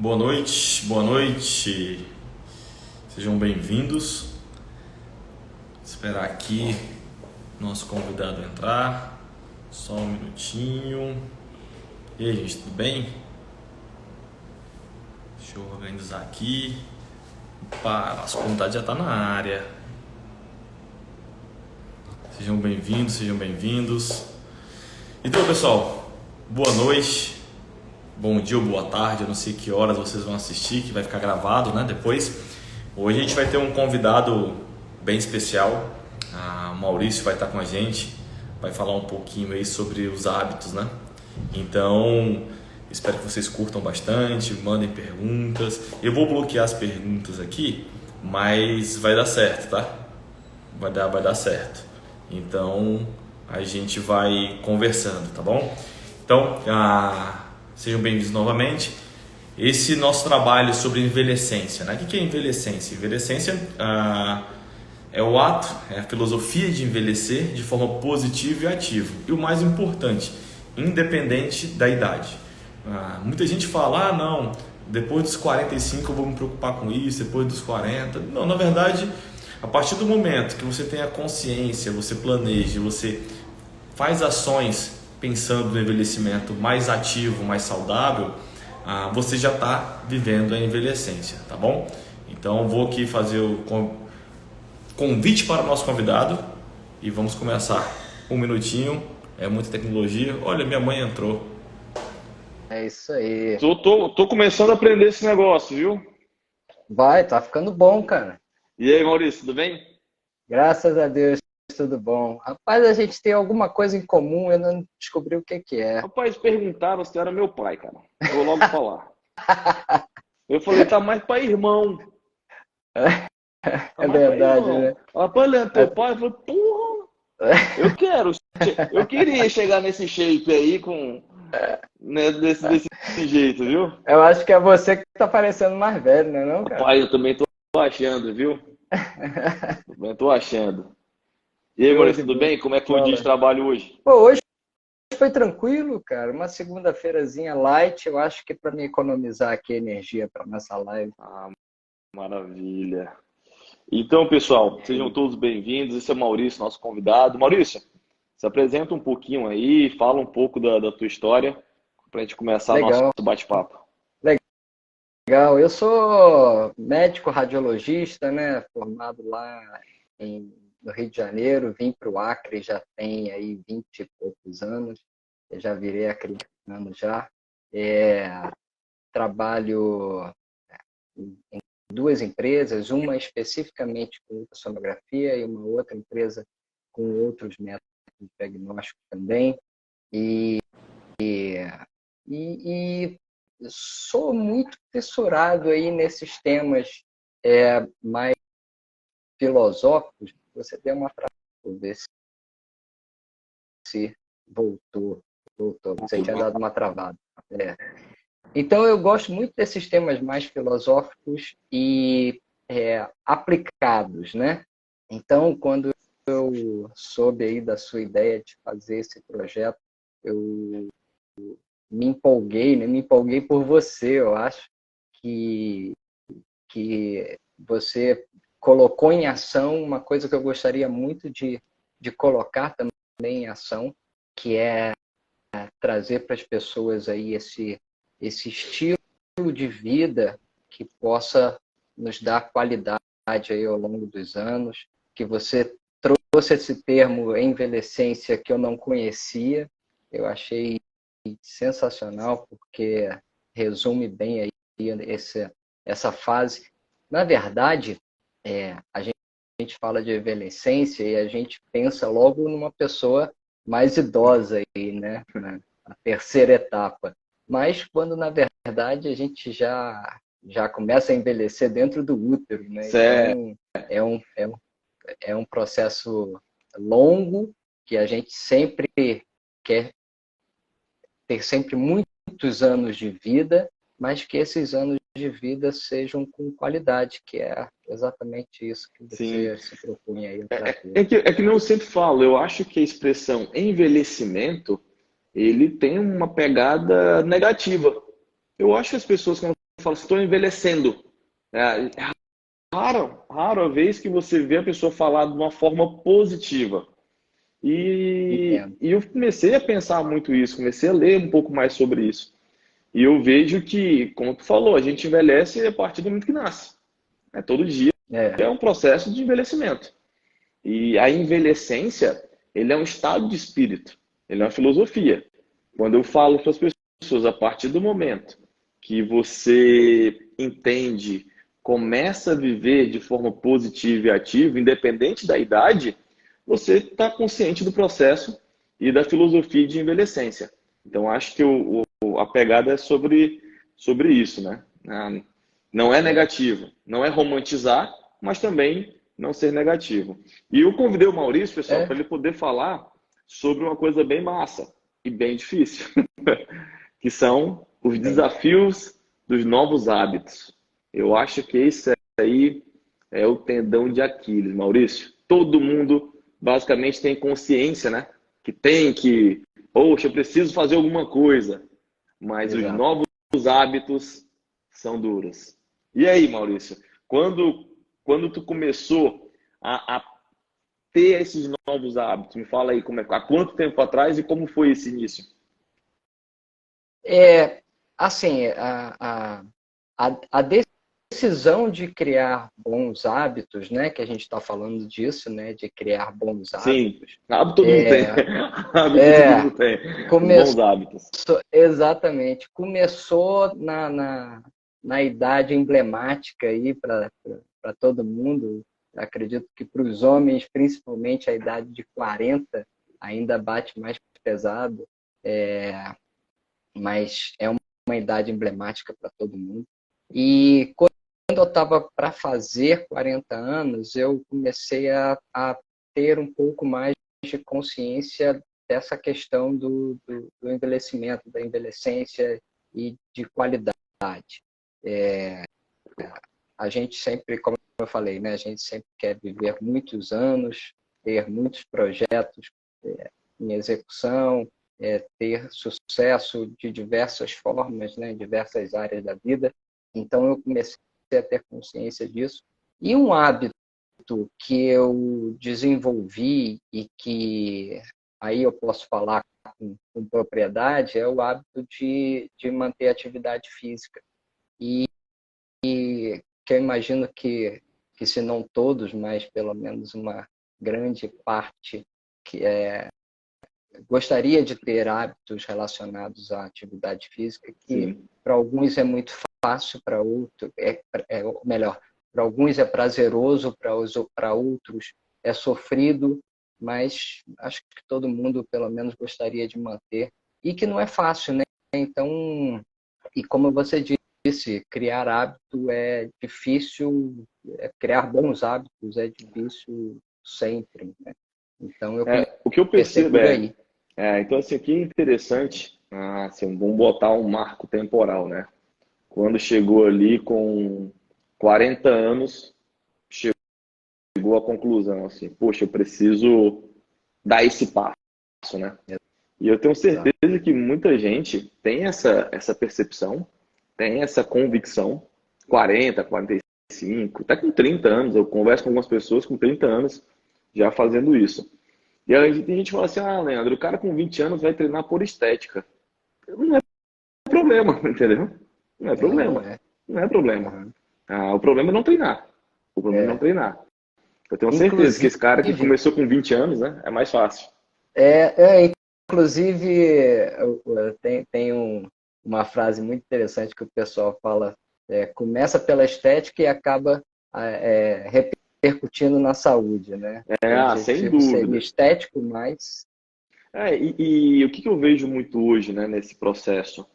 Boa noite, boa noite. Sejam bem-vindos. Esperar aqui nosso convidado entrar. Só um minutinho. E aí, gente, tudo bem? Deixa eu organizar aqui. Opa, nosso convidado já está na área. Sejam bem-vindos, sejam bem-vindos. Então, pessoal, boa noite. Bom dia ou boa tarde, eu não sei que horas vocês vão assistir, que vai ficar gravado, né, depois. Hoje a gente vai ter um convidado bem especial, o Maurício vai estar com a gente, vai falar um pouquinho aí sobre os hábitos, né? Então, espero que vocês curtam bastante, mandem perguntas. Eu vou bloquear as perguntas aqui, mas vai dar certo, tá? Vai dar certo. Então, a gente vai conversando, tá bom? Então, sejam bem-vindos novamente. Esse nosso trabalho sobre envelhecência, né? O que é envelhecência? Envelhecência é o ato, é a filosofia de envelhecer de forma positiva e ativa. E o mais importante, independente da idade. Muita gente fala, não, depois dos 45 eu vou me preocupar com isso, depois dos 40. Não, na verdade, a partir do momento que você tem a consciência, você planeja, você faz ações pensando no envelhecimento mais ativo, mais saudável, você já está vivendo a envelhecência, tá bom? Então vou aqui fazer o convite para o nosso convidado e vamos começar. Um minutinho, é muita tecnologia. Olha, minha mãe entrou. É isso aí. Tô começando a aprender esse negócio, viu? Vai, tá ficando bom, cara. E aí, Maurício, tudo bem? Graças a Deus, tudo bom. Rapaz, a gente tem alguma coisa em comum, eu não descobri o que que é. Rapaz, perguntaram se tu era meu pai, cara. Vou logo falar. Eu falei, tá mais pra irmão. Tá É mais pra verdade, irmão. né? Rapaz, Leandro, teu pai? Eu falei, porra, eu queria chegar nesse shape aí né, desse jeito, viu? Eu acho que é você que tá parecendo mais velho, né, não, cara? Rapaz, eu também tô achando, viu? Também tô achando. E aí, Show de Maurício, tudo bem? Como é que foi o dia de bola. trabalho hoje? Pô, hoje foi tranquilo, cara. Uma segunda-feirazinha light, eu acho que para me economizar aqui energia para nossa live. Ah, maravilha. Então, pessoal, sejam todos bem-vindos. Esse é o Maurício, nosso convidado. Maurício, se apresenta um pouquinho aí, fala um pouco da tua história, para a gente começar nosso Legal. bate-papo. Legal, eu sou médico radiologista, né, formado lá no Rio de Janeiro, vim para o Acre já tem aí 20 e poucos anos, eu já virei acreano já. É, trabalho em duas empresas, uma especificamente com ultrassonografia e uma outra empresa com outros métodos de diagnóstico também. E sou muito fissurado aí nesses temas mais filosóficos. Você deu uma frase, vou ver se voltou. Você tinha dado uma travada. É. Então, eu gosto muito desses temas mais filosóficos e aplicados, né? Então, quando eu soube aí da sua ideia de fazer esse projeto, eu me empolguei, né? Me empolguei por você, eu acho que, que você colocou em ação uma coisa que eu gostaria muito de colocar também em ação, que é trazer para as pessoas aí esse estilo de vida que possa nos dar qualidade aí ao longo dos anos, que você trouxe esse termo envelhecência que eu não conhecia, eu achei sensacional, porque resume bem aí essa fase. Na verdade, a gente fala de envelhecência e a gente pensa logo numa pessoa mais idosa aí, né? Na terceira etapa. Mas quando, na verdade, a gente já começa a envelhecer dentro do útero, né? Certo. Então, é um processo longo que a gente sempre quer ter sempre muitos anos de vida, mas que esses anos de vida sejam com qualidade, que é exatamente isso que Sim. você se propõe aí a É, trazer. é que nem eu sempre falo, eu acho que a expressão envelhecimento, ele tem uma pegada negativa. Eu acho que as pessoas, quando fala, estou envelhecendo. É raro a vez que você vê a pessoa falar de uma forma positiva. Entendo. E eu comecei a pensar muito isso, comecei a ler um pouco mais sobre isso. E eu vejo que, como tu falou, a gente envelhece a partir do momento que nasce. Todo dia É, é um processo de envelhecimento. E a envelhecência, ele é um estado de espírito, ele é uma filosofia. Quando eu falo para as pessoas, a partir do momento que você entende, começa a viver de forma positiva e ativa, independente da idade, você está consciente do processo e da filosofia de envelhecência. Então, acho que a pegada é sobre isso, né? Não é negativo, não é romantizar, mas também não ser negativo. E eu convidei o Maurício, pessoal, para ele poder falar sobre uma coisa bem massa e bem difícil, que são os desafios dos novos hábitos. Eu acho que esse aí é o tendão de Aquiles, Maurício. Todo mundo basicamente tem consciência, né? Poxa, eu preciso fazer alguma coisa. Mas exato. os novos hábitos são duros. E aí, Maurício, quando tu começou a ter esses novos hábitos, me fala aí há quanto tempo atrás e como foi esse início? Assim, a decisão de criar bons hábitos, né, que a gente está falando disso, né, de criar bons hábitos. Sim, hábito todo mundo tem. Hábito todo mundo tem. Bons hábitos. Exatamente. Começou na idade emblemática aí para todo mundo. Acredito que para os homens, principalmente a idade de 40, ainda bate mais pesado. Mas é uma idade emblemática para todo mundo. E quando eu estava para fazer 40 anos, eu comecei a ter um pouco mais de consciência dessa questão do envelhecimento, da envelhecência e de qualidade. A gente sempre, como eu falei, né, a gente sempre quer viver muitos anos, ter muitos projetos em execução, ter sucesso de diversas formas, né, em diversas áreas da vida. Então, eu comecei a ter consciência disso. E um hábito que eu desenvolvi e que aí eu posso falar com propriedade é o hábito de manter atividade física. E que eu imagino que se não todos, mas pelo menos uma grande parte que gostaria de ter hábitos relacionados à atividade física, que para alguns é muito fácil, para outros melhor, para alguns é prazeroso, para outros é sofrido, mas acho que todo mundo pelo menos gostaria de manter, e que não é fácil, né? Então, e como você disse, criar hábito é difícil, criar bons hábitos é difícil sempre, né? Então eu o que eu comecei percebo por aí. Então assim, aqui é interessante, assim, vamos botar um marco temporal, né? Quando chegou ali com 40 anos, chegou à conclusão assim, poxa, eu preciso dar esse passo, né? E eu tenho certeza que muita gente tem essa percepção, tem essa convicção, 40, 45, até com 30 anos, eu converso com algumas pessoas com 30 anos já fazendo isso. E aí tem gente que fala assim, Leandro, o cara com 20 anos vai treinar por estética. Não é problema, entendeu? Não é problema. Não é problema. O problema é não treinar. O problema é não treinar. Eu tenho certeza que esse cara que começou com 20 anos, né, é mais fácil. Inclusive, tem uma frase muito interessante que o pessoal fala, começa pela estética e acaba repercutindo na saúde, né? Sem dúvida. Seria estético, mas... E o que eu vejo muito hoje, né, nesse processo?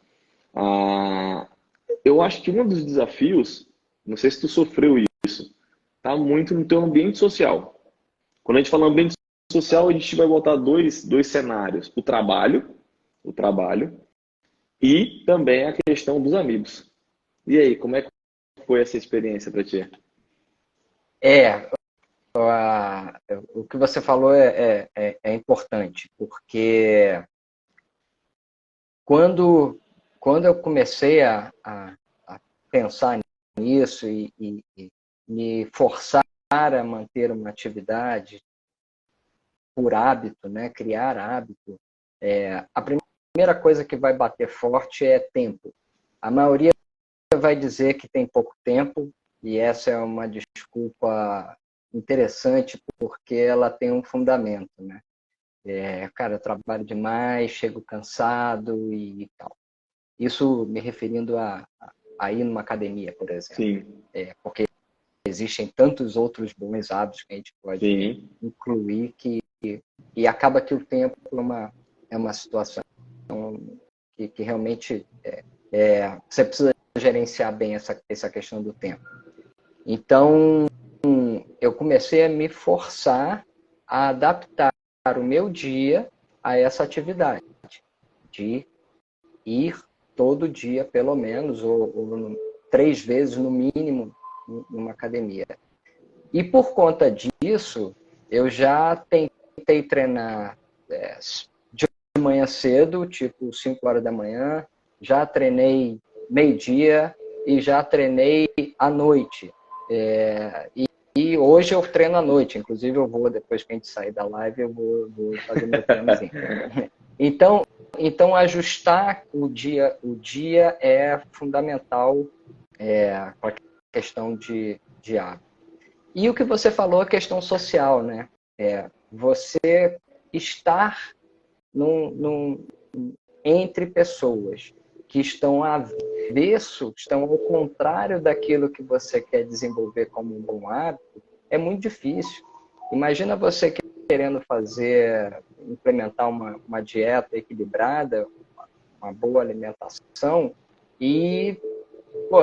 Eu acho que um dos desafios, não sei se tu sofreu isso, tá muito no teu ambiente social. Quando a gente fala ambiente social, a gente vai botar dois cenários. O trabalho e também a questão dos amigos. E aí, como é que foi essa experiência para ti? O que você falou é importante, porque quando eu comecei a pensar nisso e me forçar a manter uma atividade por hábito, né? Criar hábito, a primeira coisa que vai bater forte é tempo. A maioria vai dizer que tem pouco tempo, e essa é uma desculpa interessante porque ela tem um fundamento, né? Cara, eu trabalho demais, chego cansado e tal. Isso me referindo a ir numa academia, por exemplo. Sim. Porque existem tantos outros bons hábitos que a gente pode Sim. incluir e acaba que o tempo é uma situação que realmente você precisa gerenciar bem essa questão do tempo. Então, eu comecei a me forçar a adaptar o meu dia a essa atividade, de ir todo dia, pelo menos, ou 3 vezes no mínimo, numa academia. E por conta disso, eu já tentei treinar de manhã cedo, tipo 5 horas da manhã, já treinei meio-dia e já treinei à noite. E hoje eu treino à noite, inclusive eu vou, depois que a gente sair da live, eu vou fazer meu treinozinho. Então ajustar o dia é fundamental para a questão de hábito. E o que você falou, a questão social, né? Você estar entre pessoas que estão avesso, estão ao contrário daquilo que você quer desenvolver como um bom hábito, é muito difícil. Imagina você querendo implementar uma dieta equilibrada, uma boa alimentação, e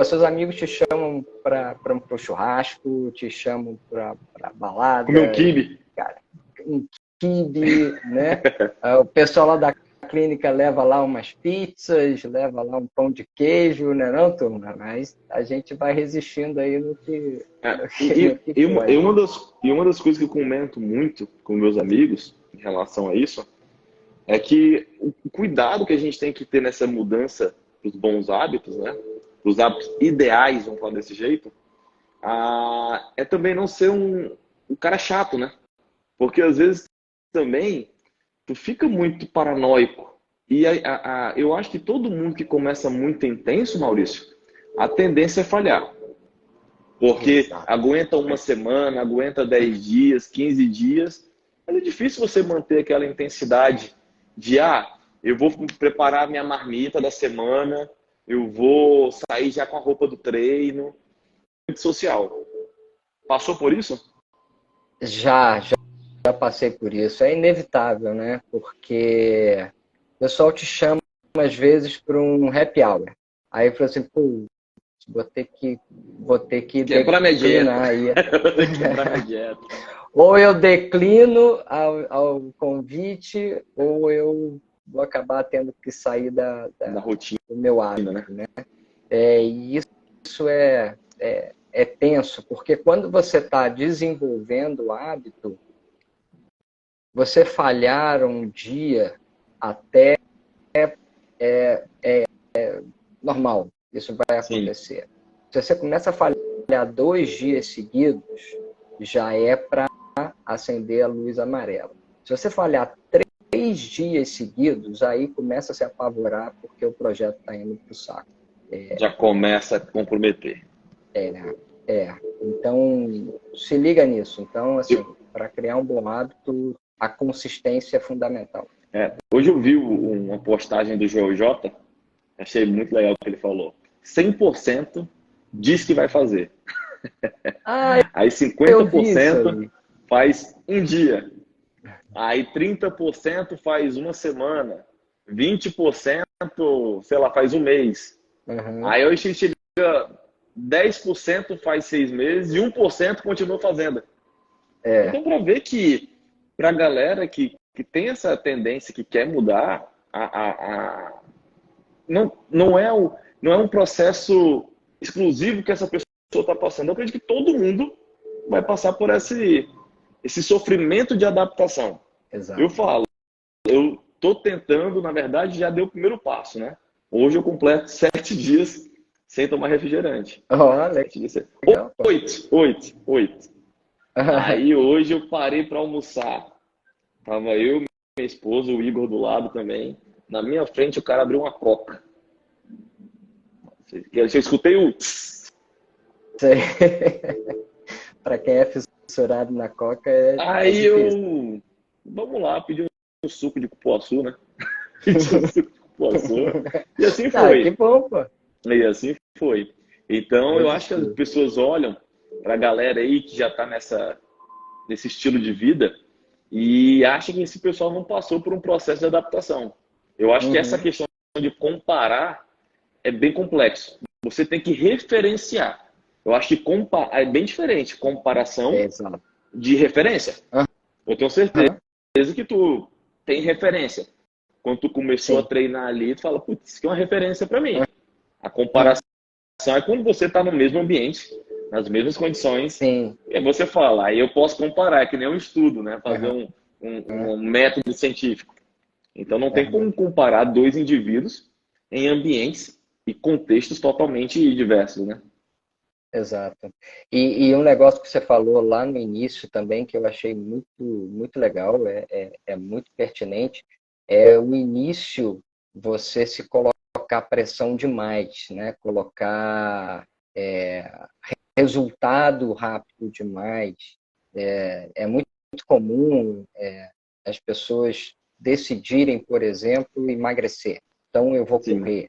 seus amigos te chamam para o churrasco, te chamam para balada. Comer um quibe. Cara, um quibe, né? O pessoal lá da clínica leva lá umas pizzas, leva lá um pão de queijo, né, não, turma? Mas a gente vai resistindo aí no que... Uma das coisas que eu comento muito com meus amigos em relação a isso é que o cuidado que a gente tem que ter nessa mudança dos bons hábitos, né? Os hábitos ideais, vamos falar desse jeito, é também não ser um cara chato, né? Porque às vezes também tu fica muito paranoico. E eu acho que todo mundo que começa muito intenso, Maurício, a tendência é falhar. Porque aguenta uma semana, aguenta 10 dias, 15 dias, mas é difícil você manter aquela intensidade de, eu vou preparar minha marmita da semana, eu vou sair já com a roupa do treino. Social. Passou por isso? Já passei por isso. É inevitável, né? Porque o pessoal te chama, às vezes, para um happy hour. Aí eu falo assim, vou ter que quebrar minha dieta. Quebrar minha dieta. Ou eu declino ao convite, ou eu vou acabar tendo que sair da rotina, do meu hábito, né? E isso é tenso, porque quando você está desenvolvendo o hábito, você falhar um dia até normal, isso vai acontecer. Sim. Se você começa a falhar 2 dias seguidos, já é para acender a luz amarela. Se você falhar 3 dias seguidos, aí começa a se apavorar porque o projeto está indo para o saco. Já começa a comprometer. Então, se liga nisso. Então, assim, para criar um bom hábito, a consistência é fundamental. Hoje eu vi uma postagem do Joel J, achei muito legal o que ele falou. 100% diz que vai fazer. Aí 50% faz um dia. Aí 30% faz uma semana. 20%, sei lá, faz um mês. Uhum. Aí a gente chega 10% faz 6 meses e 1% continua fazendo. Então, para ver que para a galera que tem essa tendência, que quer mudar, não é um processo exclusivo que essa pessoa está passando. Eu acredito que todo mundo vai passar por esse sofrimento de adaptação. Exato. Eu estou tentando, na verdade, já dei o primeiro passo, né? Hoje eu completo 7 dias sem tomar refrigerante. Olha, legal, pô. Oito. Aí hoje eu parei para almoçar. Tava eu, minha esposa, o Igor do lado também. Na minha frente o cara abriu uma coca. Eu escutei o... Para quem é fissurado na coca é Aí difícil. vamos lá, pedir um suco de cupuaçu, né? Pedir um suco de cupuaçu. E assim Ah, que foi. bom, pô. E assim foi. Então eu acho que as Positivo. pessoas olham para a galera aí que já está nesse estilo de vida e acham que esse pessoal não passou por um processo de adaptação. Eu acho que essa Uhum. questão de comparar é bem complexo. Você tem que referenciar. Eu acho que é bem diferente comparação Exato. de referência. Eu tenho certeza Aham. que tu tem referência. Quando tu começou a Sim. treinar ali, tu fala, putz, isso aqui é uma referência para mim. A comparação é quando você está no mesmo ambiente, nas mesmas condições, Sim. e aí você fala, aí eu posso comparar, é que nem um estudo, né? Fazer Aham. um método científico. Então não tem Aham. como comparar dois indivíduos em ambientes e contextos totalmente diversos, né? Exato. E um negócio que você falou lá no início também, que eu achei muito legal, é muito pertinente, é o início você se colocar pressão demais, né? Colocar é, resultado rápido demais. É muito comum as pessoas decidirem, por exemplo, emagrecer. Então eu vou Sim. correr.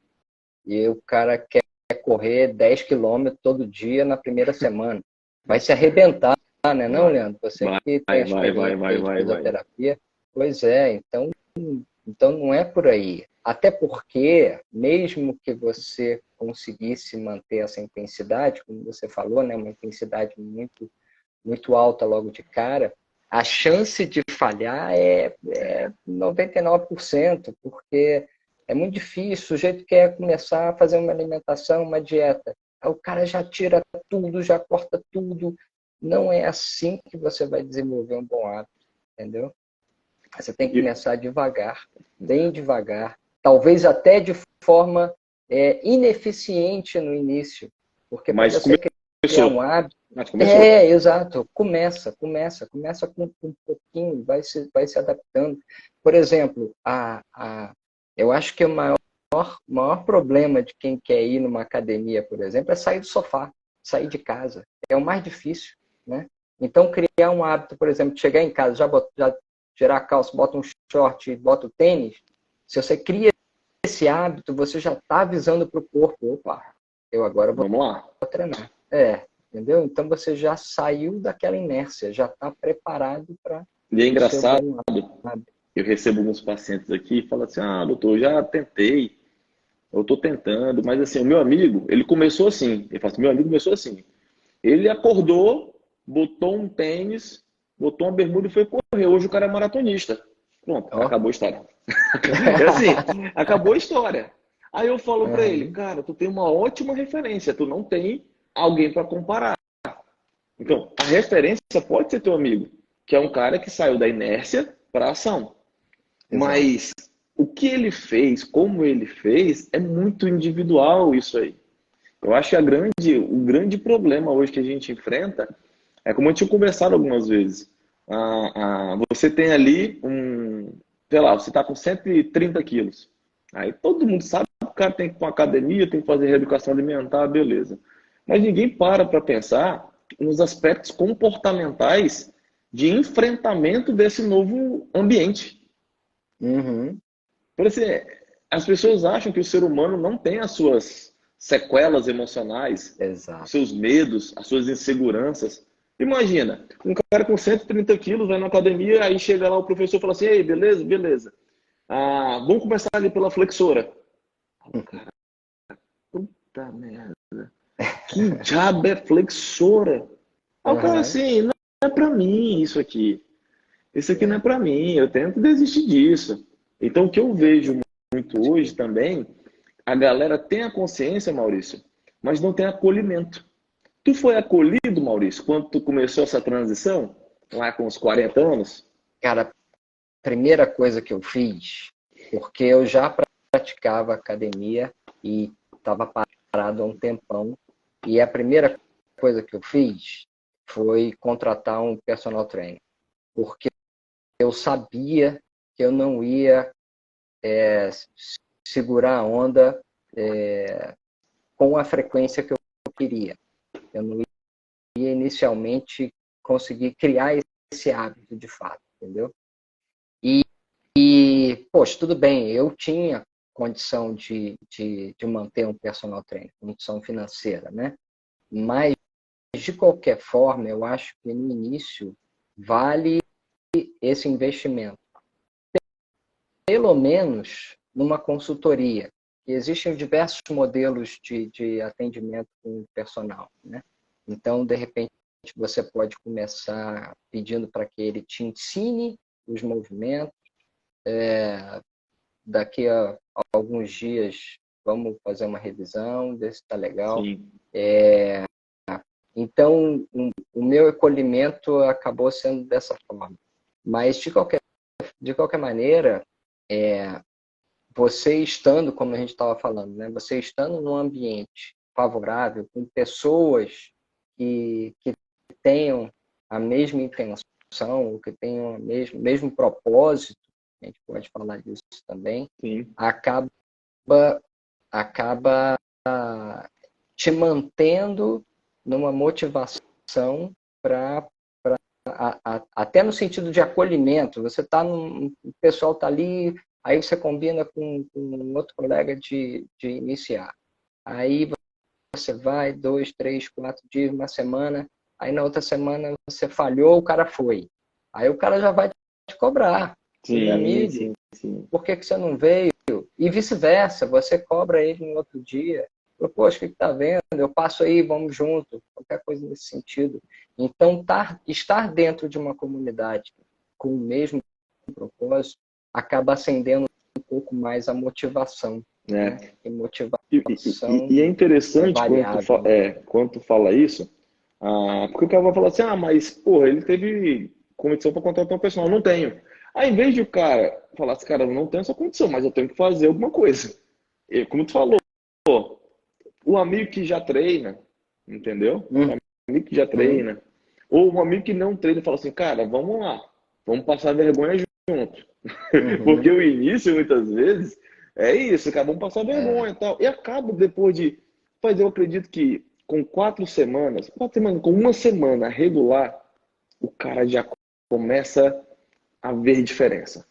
E o cara quer correr 10 quilômetros todo dia na primeira semana. Vai se arrebentar, né, não, Vai, Leandro? Você que tem a experiência aí de vai. fisioterapia. Pois é, então não é por aí. Até porque, mesmo que você conseguisse manter essa intensidade, como você falou, né, uma intensidade muito alta logo de cara, a chance de falhar é 99%, porque é muito difícil. O sujeito quer começar a fazer uma alimentação, uma dieta. Aí o cara já tira tudo, já corta tudo. Não é assim que você vai desenvolver um bom hábito, entendeu? Você tem que E- começar devagar, bem devagar. Talvez até de forma ineficiente no início, porque para Mas você criar um começou. hábito, Mas começou. exato. Começa com um pouquinho, vai se adaptando. Por exemplo, eu acho que o maior problema de quem quer ir numa academia, por exemplo, é sair do sofá, sair de casa. É o mais difícil, né? Então, criar um hábito, por exemplo, de chegar em casa, já tirar a calça, bota um short, bota o tênis. Se você cria esse hábito, você já está avisando para o corpo, opa, eu agora vou Vamos lá. treinar. Entendeu? Então você já saiu daquela inércia, já está preparado para E é o seu engraçado, bom hábito. eu recebo alguns pacientes aqui e falam assim, ah, doutor, eu já tentei, eu estou tentando, mas assim, o meu amigo, ele começou assim, ele fala assim, meu amigo começou assim, ele acordou, botou um tênis, botou uma bermuda e foi correr, hoje o cara é maratonista. Pronto, Ó. acabou a história. É assim, acabou a história. Aí eu falo para ele, Uhum. cara, tu tem uma ótima referência, tu não tem alguém para comparar. Então, a referência pode ser teu amigo, que é um cara que saiu da inércia para a ação. Exato. Mas o que ele fez, como ele fez, é muito individual isso aí. Eu acho que o grande problema hoje que a gente enfrenta é como eu tinha conversado algumas vezes. Você tem ali sei lá, você está com 130 quilos. Aí todo mundo sabe que o cara tem que ir para uma academia, tem que fazer reeducação alimentar, beleza. Mas ninguém para pensar nos aspectos comportamentais de enfrentamento desse novo ambiente. Uhum. Por assim, as pessoas acham que o ser humano não tem as suas sequelas emocionais, os Exato. seus medos, as suas inseguranças. Imagina, um cara com 130 quilos vai na academia, aí chega lá o professor e fala assim, ei, beleza, beleza. Vamos começar ali pela flexora. Puta merda. Que diabo é flexora? Aí o cara Uhum. assim, não é pra mim isso aqui. Isso aqui não é É. pra mim, eu tento desistir disso. Então o que eu vejo muito hoje também, a galera tem a consciência, Maurício, mas não tem acolhimento. Tu foi acolhido, Maurício, quando tu começou essa transição, lá com os 40 anos? Cara, a primeira coisa que eu fiz, porque eu já praticava academia e estava parado há um tempão e a primeira coisa que eu fiz foi contratar um personal trainer, porque eu sabia que eu não ia segurar a onda com a frequência que eu queria. Eu não ia inicialmente conseguir criar esse hábito de fato, entendeu? Poxa, tudo bem, eu tinha condição de manter um personal trainer, condição financeira, né? Mas, de qualquer forma, eu acho que no início vale esse investimento. Pelo menos numa consultoria. Existem diversos modelos de atendimento com personal, né? Então, de repente, você pode começar pedindo para que ele te ensine os movimentos. Daqui a alguns dias, vamos fazer uma revisão, ver se está legal. Então, o meu acolhimento acabou sendo dessa forma. Mas, de qualquer maneira, você estando, como a gente estava falando, né? Você estando num ambiente favorável, com pessoas que tenham a mesma intenção, que tenham o mesmo propósito, a gente pode falar disso também, Sim. acaba te mantendo numa motivação para até no sentido de acolhimento. Você o pessoal está ali, aí você combina com outro colega de iniciar. Aí você vai 2, 3, 4 dias, uma semana, aí na outra semana você falhou, o cara foi. Aí o cara já vai te cobrar. Sim, Meu amigo, por que você não veio? E vice-versa, você cobra ele no outro dia. Poxa, o que está vendo? Eu passo aí, vamos junto. Qualquer coisa nesse sentido. Então, estar dentro de uma comunidade com o mesmo propósito acaba acendendo um pouco mais a motivação. Né? E motivação e é interessante quando tu fala isso, porque o cara vai falar assim, mas porra, ele teve condição para contratar um personal, não tenho. Aí, em vez de o cara falar assim, cara, eu não tenho essa condição, mas eu tenho que fazer alguma coisa. E, como tu falou, o amigo que já treina, entendeu? O amigo que já treina. Ou um amigo que não treina fala assim, cara, vamos lá, vamos passar vergonha junto. Porque o início, muitas vezes, é isso, cara, vamos passar vergonha e tal. E acaba depois de... Mas eu acredito que com 4 semanas, com uma semana regular, o cara já começa a ver diferença.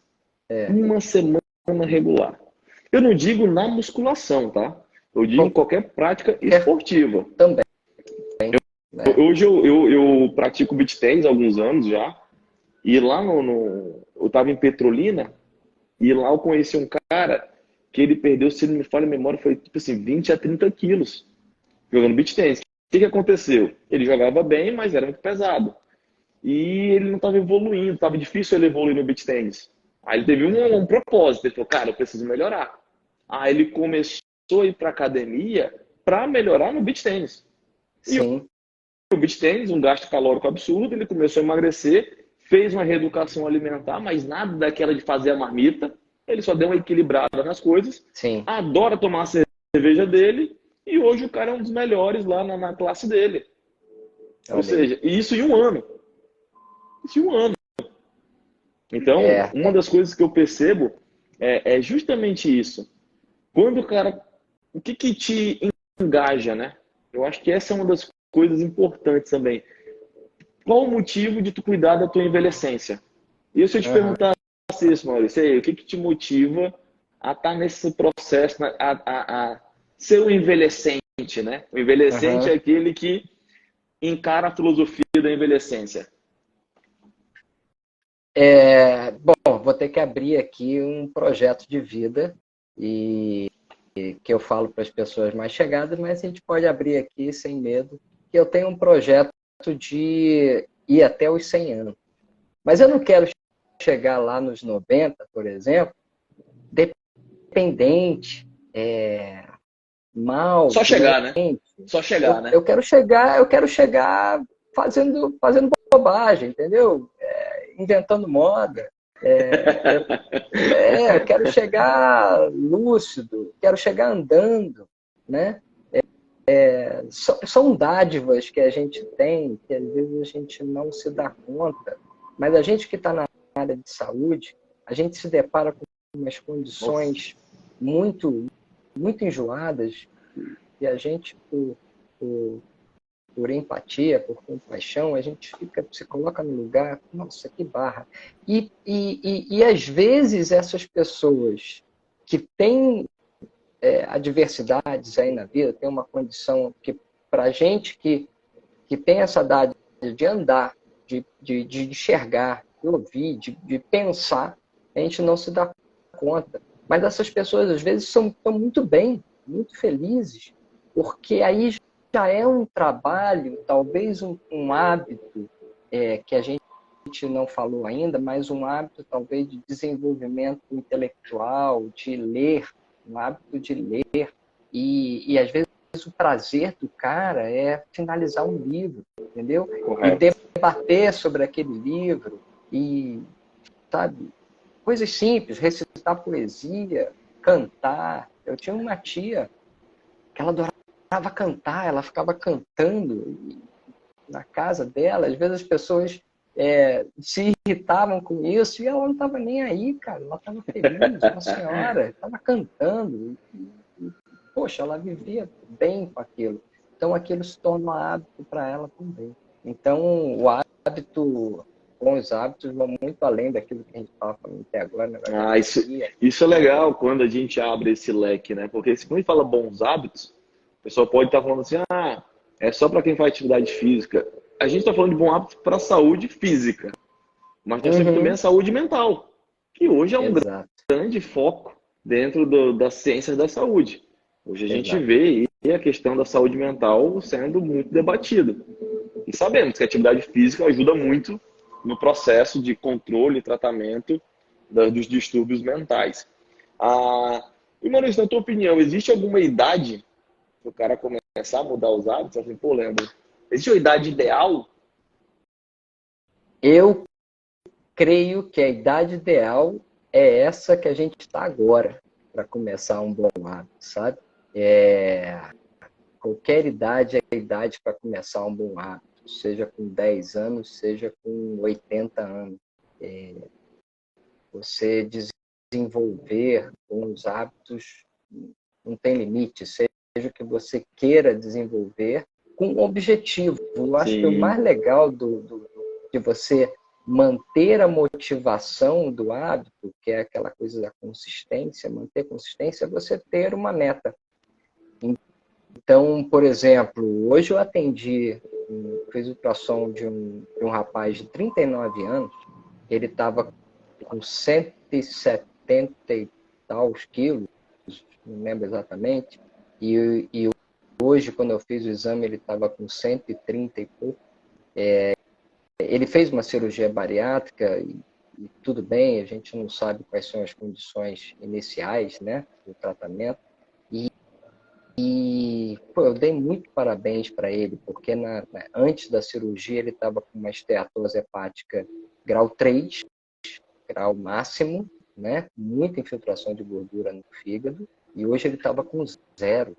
Uma semana regular. Eu não digo na musculação, tá? Eu digo em qualquer prática esportiva. Também. Hoje eu pratico beach tennis há alguns anos já. E lá eu estava em Petrolina. E lá eu conheci um cara que ele perdeu, se não me falha a memória, foi tipo assim, 20 a 30 quilos jogando beach tennis. O que aconteceu? Ele jogava bem, mas era muito pesado. E ele não estava evoluindo, estava difícil ele evoluir no beach tennis. Aí ele teve um propósito, ele falou, cara, eu preciso melhorar. Aí ele começou a ir para academia para melhorar no beach tennis. Sim. E o beach tennis, um gasto calórico absurdo, ele começou a emagrecer, fez uma reeducação alimentar, mas nada daquela de fazer a marmita. Ele só deu uma equilibrada nas coisas. Sim. Adora tomar a cerveja dele e hoje o cara é um dos melhores lá na classe dele. Ou seja, isso em um ano. Então, uma das coisas que eu percebo é justamente isso. Quando o cara... O que te engaja, né? Eu acho que essa é uma das coisas importantes também. Qual o motivo de tu cuidar da tua envelhecência? E se eu te perguntasse isso, Maurício, o que te motiva a estar nesse processo, a ser um envelhecente, né? O envelhecente é aquele que encara a filosofia da envelhecência. Bom, vou ter que abrir aqui um projeto de vida e que eu falo para as pessoas mais chegadas, mas a gente pode abrir aqui sem medo, que eu tenho um projeto de ir até os 100 anos. Mas eu não quero chegar lá nos 90, por exemplo, dependente, mal. Só chegar, né? Só chegar, né? Eu quero chegar fazendo bobagem, entendeu? Inventando moda. Eu quero chegar lúcido, quero chegar andando, né? são dádivas que a gente tem, que às vezes a gente não se dá conta, mas a gente que está na área de saúde, a gente se depara com umas condições muito, muito enjoadas, e a gente, por empatia, por compaixão, a gente se coloca no lugar, nossa, que barra. E às vezes essas pessoas que têm adversidades aí na vida, tem uma condição que, para a gente que tem essa dádiva de andar, de enxergar, de ouvir, de pensar, a gente não se dá conta. Mas essas pessoas, às vezes, estão muito bem, muito felizes, porque aí já é um trabalho, talvez um hábito que a gente não falou ainda, mas um hábito, talvez, de desenvolvimento intelectual, de ler, um hábito de ler. E às vezes, o prazer do cara é finalizar um livro, entendeu? Correto. E debater sobre aquele livro, e, sabe, coisas simples, recitar poesia, cantar. Eu tinha uma tia que ela adorava cantar, ela ficava cantando na casa dela. Às vezes as pessoas se irritavam com isso e ela não estava nem aí, cara. Ela estava feliz, uma senhora, estava cantando. Poxa, ela vivia bem com aquilo. Então aquilo se torna um hábito para ela também. Então o hábito, bons hábitos vão muito além daquilo que a gente estava falando até agora. Né? Isso é legal quando a gente abre esse leque, né? Porque quando a gente fala bons hábitos, o pessoal pode estar falando assim, é só para quem faz atividade física. A gente está falando de bom hábito para a saúde física, mas nós temos também a saúde mental, que hoje é um grande foco dentro das ciências da saúde. Hoje a gente vê aí a questão da saúde mental sendo muito debatida. E sabemos que a atividade física ajuda muito no processo de controle e tratamento dos distúrbios mentais. E, Maurício, na tua opinião, existe alguma idade para o cara começar a mudar os hábitos? Assim, pô, Leandro, existe uma idade ideal? Eu creio que a idade ideal é essa que a gente está agora para começar um bom hábito, sabe? Qualquer idade é a idade para começar um bom hábito, seja com 10 anos, seja com 80 anos. Você desenvolver bons hábitos não tem limite, seja o que você queira desenvolver com um objetivo. Eu acho que o mais legal de você manter a motivação do hábito, que é aquela coisa da consistência, manter consistência, é você ter uma meta. Então, por exemplo, hoje eu fiz ultrassom de um rapaz de 39 anos, ele estava com 170 e tal quilos, não lembro exatamente, e hoje, quando eu fiz o exame, ele estava com 130 e pouco. Ele fez uma cirurgia bariátrica e tudo bem, a gente não sabe quais são as condições iniciais, né, do tratamento. Eu dei muito parabéns para ele, porque antes da cirurgia ele estava com uma esteatose hepática grau 3, grau máximo, né? Muita infiltração de gordura no fígado, e hoje ele estava com 0.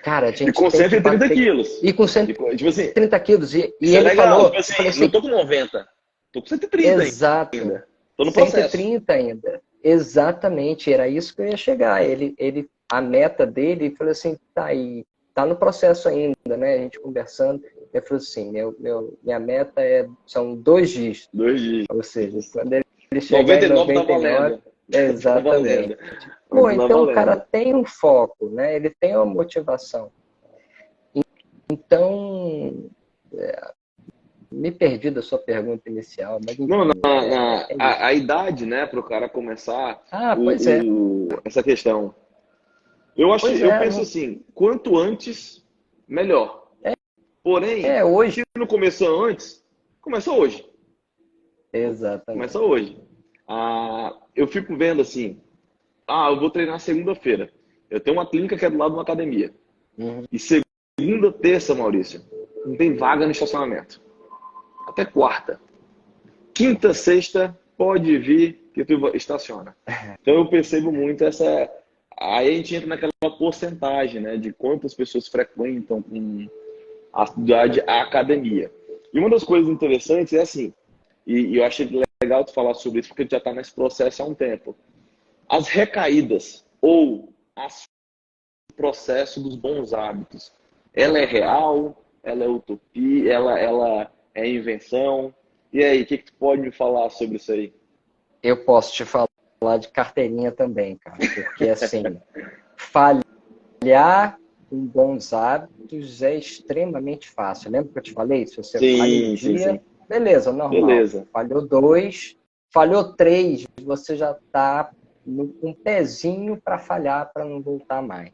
Cara, a gente com 130 quilos. E com 130 quilos. E ele legal. Falou, tipo assim, não tô com 90, tô com 130 exato, ainda. Tô no processo. 130 ainda. Exatamente, era isso que eu ia chegar. A meta dele, falou assim, tá aí, tá no processo ainda, né? A gente conversando, ele falou assim, minha meta são 2 dígitos. 2 dígitos. Ou seja, quando ele chegar 99 em 99, exatamente. Pô, então o cara tem um foco, né? Ele tem uma motivação. Então, me perdi da sua pergunta inicial. Mas, enfim, a idade, né, para o cara começar essa questão. Eu penso assim, quanto antes, melhor. Porém, hoje. se não começou antes, começa hoje. Exatamente. Começa hoje. Eu fico vendo assim, eu vou treinar segunda-feira. Eu tenho uma clínica que é do lado de uma academia. E segunda, terça, Maurício, não tem vaga no estacionamento. Até quarta. Quinta, sexta, pode vir que tu estaciona. Então eu percebo muito Aí a gente entra naquela porcentagem, né, de quantas pessoas frequentam com a atividade a academia. E uma das coisas interessantes é assim, e eu achei legal tu falar sobre isso, porque tu já está nesse processo há um tempo. As recaídas ou o processo dos bons hábitos, ela é real? Ela é utopia? Ela é invenção? E aí, o que tu pode me falar sobre isso aí? Eu posso te falar de carteirinha também, cara, porque assim, falhar com bons hábitos é extremamente fácil. Lembra que eu te falei? Se você falha um dia, beleza, normal. Beleza. Falhou 2, falhou 3, você já está com um pezinho para falhar, para não voltar mais.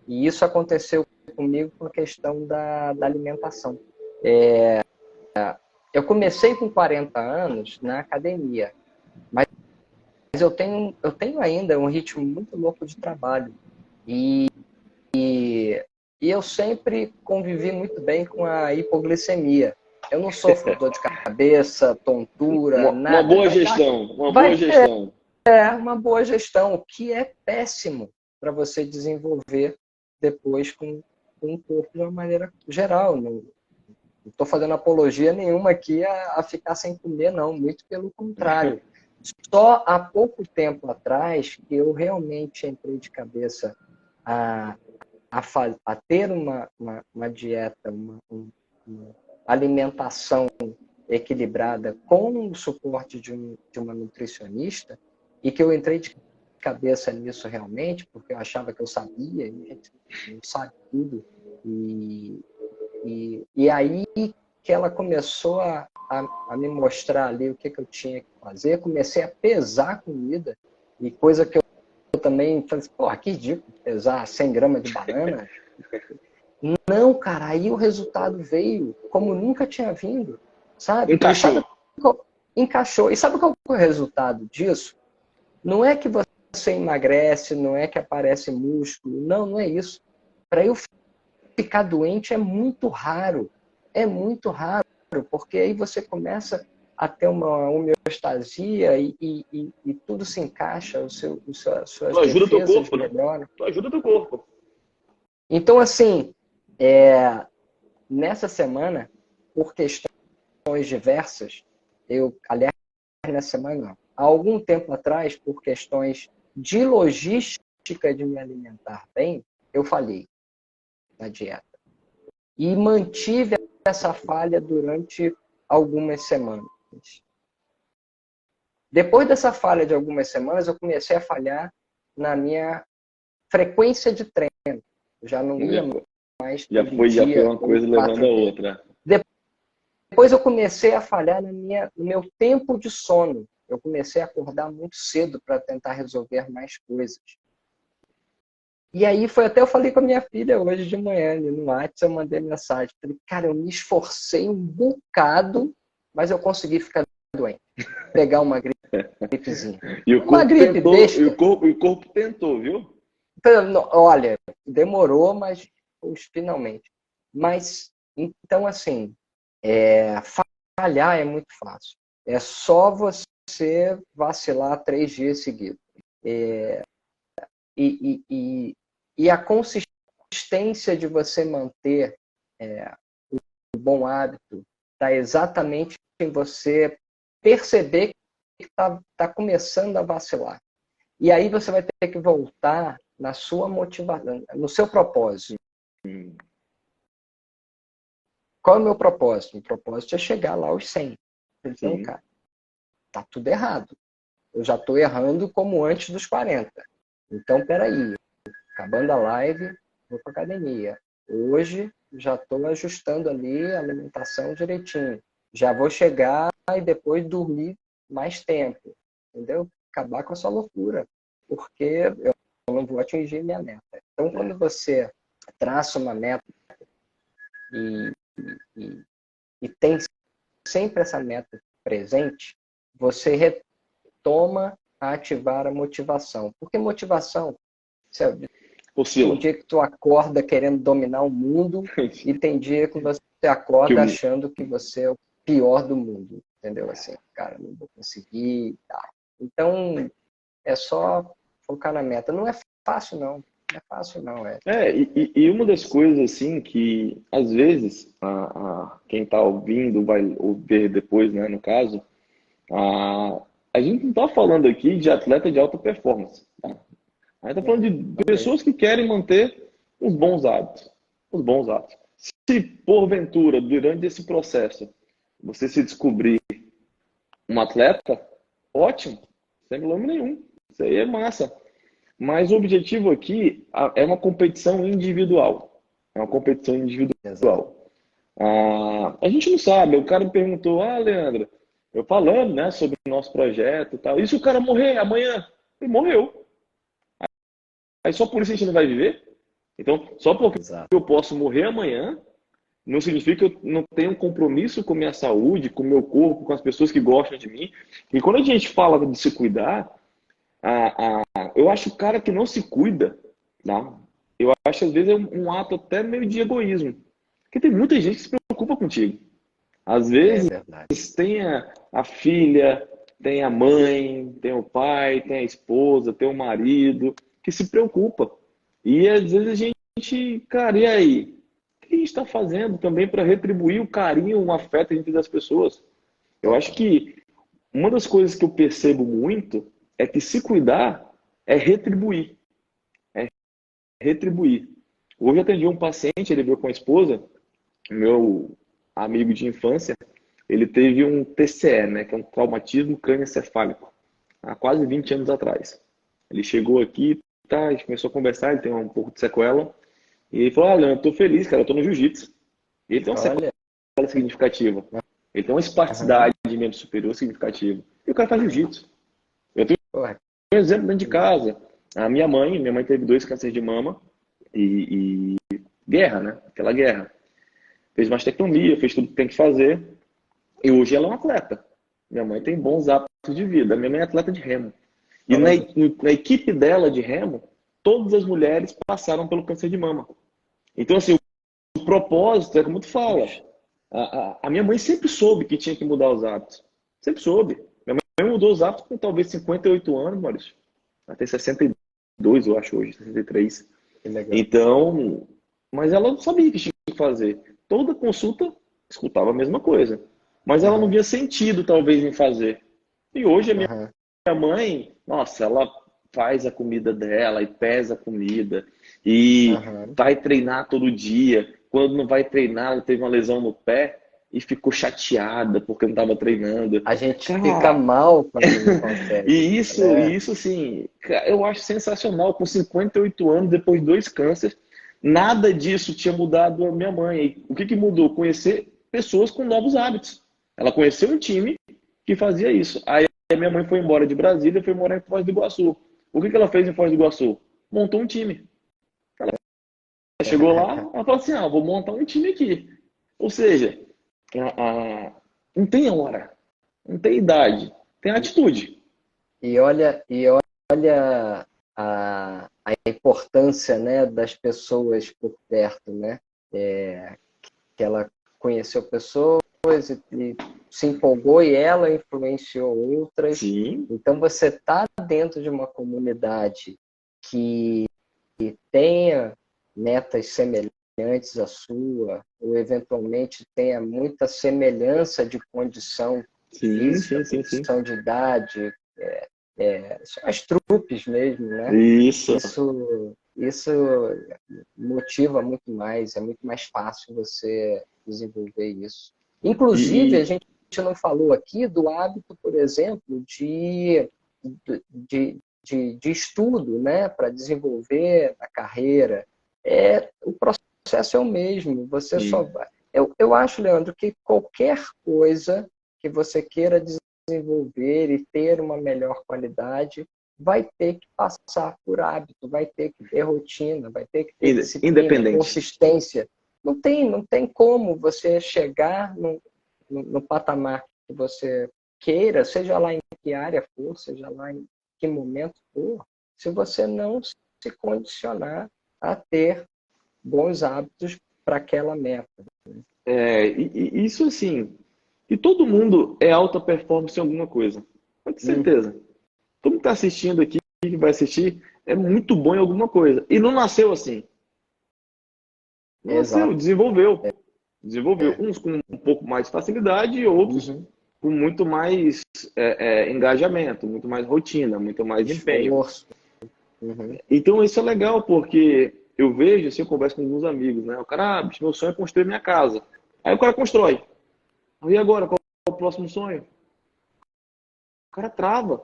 E isso aconteceu comigo com a questão da alimentação. Eu comecei com 40 anos na academia, mas eu tenho ainda um ritmo muito louco de trabalho. E eu sempre convivi muito bem com a hipoglicemia. Eu não sofro dor de cabeça, tontura, uma nada. boa gestão, uma boa gestão. Uma boa gestão, o que é péssimo para você desenvolver depois com o corpo de uma maneira geral. Não estou fazendo apologia nenhuma aqui a ficar sem comer, não. Muito pelo contrário. Só há pouco tempo atrás que eu realmente entrei de cabeça a ter uma dieta, uma alimentação equilibrada com o suporte de uma nutricionista, e que eu entrei de cabeça nisso realmente, porque eu achava que eu sabia, e a gente não sabe tudo. E aí que ela começou a me mostrar ali o que eu tinha que fazer, comecei a pesar a comida, e coisa que eu também falei, porra, que ridículo pesar 100 gramas de banana. Não, cara, aí o resultado veio como nunca tinha vindo, sabe? Encaixou. Encaixou. E sabe qual foi o resultado disso? Não é que você emagrece, não é que aparece músculo, não é isso. Para eu ficar doente é muito raro, porque aí você começa a ter uma homeostasia e tudo se encaixa, suas Tu ajuda teu defesas corpo, né? melhoram. Tu ajuda teu corpo. Então, assim, nessa semana, por questões diversas, aliás, nessa semana não, há algum tempo atrás, por questões de logística de me alimentar bem, eu falhei na dieta. E mantive essa falha durante algumas semanas. Depois dessa falha de algumas semanas, eu comecei a falhar na minha frequência de treino. Eu já não ia mais já todo foi dia, uma coisa levando a outra. Depois eu comecei a falhar no meu tempo de sono. Eu comecei a acordar muito cedo para tentar resolver mais coisas. E aí eu falei com a minha filha hoje de manhã, ali no WhatsApp, eu mandei mensagem. Falei, cara, eu me esforcei um bocado, mas eu consegui ficar doente. Pegar uma gripezinha. E o corpo tentou, besta. E o corpo tentou, viu? Olha, demorou, mas finalmente. Mas, então, assim, falhar é muito fácil. É só você vacilar 3 dias seguidos. E a consistência de você manter o bom hábito está exatamente em você perceber que está começando a vacilar. E aí você vai ter que voltar na sua motivação, no seu propósito. Qual é o meu propósito? O propósito é chegar lá aos 100. Então, cara, tá tudo errado. Eu já estou errando como antes dos 40. Então, peraí. Acabando a live, vou para academia. Hoje, já estou ajustando ali a alimentação direitinho. Já vou chegar e depois dormir mais tempo. Entendeu? Acabar com essa loucura. Porque eu não vou atingir minha meta. Então, quando você traça uma meta e tem sempre essa meta presente, você retoma a ativar a motivação. Porque motivação, tem dia que tu acorda querendo dominar o mundo e tem dia que você acorda achando que você é o pior do mundo. Entendeu? Assim, cara, não vou conseguir. Tá. Então, é só focar na meta. Não é fácil não. Não é fácil não, E uma das coisas assim que às vezes quem está ouvindo vai ver depois, né, no caso, a gente não está falando aqui de atleta de alta performance, tá? A gente está falando de pessoas que querem manter os bons hábitos. Os bons hábitos. Se porventura, durante esse processo, você se descobrir um atleta, ótimo, sem problema nenhum. Isso aí é massa. Mas o objetivo aqui é uma competição individual. É uma competição individual. A gente não sabe. O cara me perguntou, Leandro, eu falando, né, sobre o nosso projeto e tal. E se o cara morrer amanhã? Ele morreu. Aí só por isso a gente não vai viver? Então, só porque eu posso morrer amanhã, não significa que eu não tenho um compromisso com a minha saúde, com o meu corpo, com as pessoas que gostam de mim. E quando a gente fala de se cuidar, eu acho o cara que não se cuida, tá? Eu acho às vezes um ato até meio de egoísmo. Porque tem muita gente que se preocupa contigo. Às vezes tem a filha, tem a mãe, tem o pai, tem a esposa, tem o marido, que se preocupa. E às vezes a gente, cara, e aí? O que a gente está fazendo também para retribuir o carinho, o afeto entre das pessoas? Eu acho que uma das coisas que eu percebo muito é que se cuidar é retribuir. É retribuir. Hoje eu atendi um paciente, ele veio com a esposa, meu amigo de infância, ele teve um TCE, né, que é um traumatismo crânioencefálico, há quase 20 anos atrás. Ele chegou aqui, a gente começou a conversar, ele tem um pouco de sequela, e ele falou, Leandro, eu tô feliz, cara, eu tô no jiu-jitito. Ele tem uma sequela significativa. Ele tem uma espasticidade de membro superior significativa. E o cara faz jiu-jitsu. Eu tenho um exemplo dentro de casa. A minha mãe teve 2 cânceres de mama e guerra, né? Aquela guerra. Fez mastectomia, fez tudo que tem que fazer. E hoje ela é uma atleta. Minha mãe tem bons hábitos de vida. Minha mãe é atleta de remo. E na equipe dela de remo, todas as mulheres passaram pelo câncer de mama. Então, assim, o propósito é como tu fala. A minha mãe sempre soube que tinha que mudar os hábitos. Sempre soube. Minha mãe mudou os hábitos com talvez 58 anos, Maurício. Ela tem 62, eu acho, hoje, 63. Então, mas ela não sabia o que tinha que fazer. Toda consulta, escutava a mesma coisa. Mas ela não via sentido, talvez, em fazer. E hoje a minha mãe, nossa, ela faz a comida dela e pesa a comida. E vai treinar todo dia. Quando não vai treinar, ela teve uma lesão no pé e ficou chateada porque não estava treinando. A gente fica mal quando não consegue. E isso, assim, eu acho sensacional. Com 58 anos, depois de 2 cânceres, nada disso tinha mudado a minha mãe. E o que mudou? Conhecer pessoas com novos hábitos. Ela conheceu um time que fazia isso. Aí a minha mãe foi embora de Brasília e foi morar em Foz do Iguaçu. O que ela fez em Foz do Iguaçu? Montou um time. Ela chegou lá, ela falou assim, vou montar um time aqui. Ou seja, não tem hora, não tem idade, tem atitude. E olha a importância, né, das pessoas por perto, né? Que ela conheceu pessoas e se empolgou e ela influenciou outras. Sim. Então você está dentro de uma comunidade que tenha metas semelhantes à sua, ou eventualmente tenha muita semelhança de condição física, condição de idade, são as trupes mesmo, né? Isso motiva muito mais, é muito mais fácil você desenvolver isso. Inclusive, a gente não falou aqui do hábito, por exemplo, de estudo, né, para desenvolver a carreira. O processo é o mesmo. Você só vai. Eu acho, Leandro, que qualquer coisa que você queira desenvolver e ter uma melhor qualidade vai ter que passar por hábito, vai ter que ter rotina, vai ter que ter disciplina, consistência. Não tem como você chegar no patamar que você queira, seja lá em que área for, seja lá em que momento for, se você não se condicionar a ter bons hábitos para aquela meta. Isso assim, e todo mundo é alta performance em alguma coisa, com certeza. Todo mundo que está assistindo aqui, que vai assistir, é muito bom em alguma coisa. E não nasceu assim. Não nasceu, Exato. desenvolveu. Desenvolveu. É. Uns com um pouco mais de facilidade e outros Uhum. com muito mais engajamento, muito mais rotina, muito mais empenho. Esforço. Uhum. Então isso é legal, porque eu vejo, assim, eu converso com alguns amigos, né? O cara, bicho, meu sonho é construir minha casa. Aí o cara constrói. E agora, qual é o próximo sonho? O cara trava.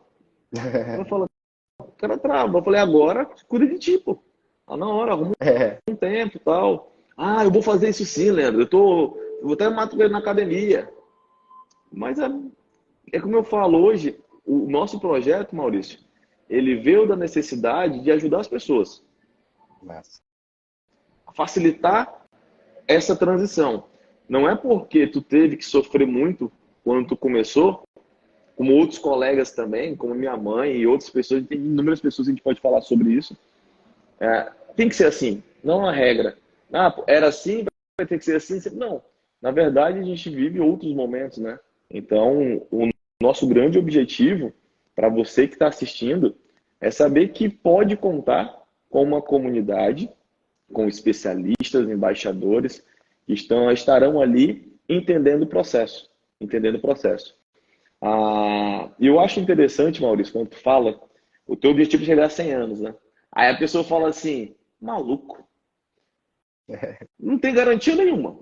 O cara fala, o cara trava. Eu falei, agora, cuida de ti, pô. Tá na hora, arruma É. um tempo e tal. Ah, eu vou fazer isso sim, Leandro. Eu vou até mato ele na academia. Mas é como eu falo hoje, o nosso projeto, Maurício, ele veio da necessidade de ajudar as pessoas, Massa. a facilitar essa transição. Não é porque tu teve que sofrer muito quando tu começou, como outros colegas também, como minha mãe e outras pessoas, tem inúmeras pessoas que a gente pode falar sobre isso. Tem que ser assim, não é uma regra. Ah, era assim, vai ter que ser assim. Não. Na verdade, a gente vive outros momentos, né? Então, o nosso grande objetivo para você que está assistindo é saber que pode contar com uma comunidade, com especialistas, embaixadores que estarão ali entendendo o processo, entendendo o processo. E eu acho interessante, Maurício, quando tu fala, o teu objetivo é chegar a 100 anos, né? Aí a pessoa fala assim, maluco, não tem garantia nenhuma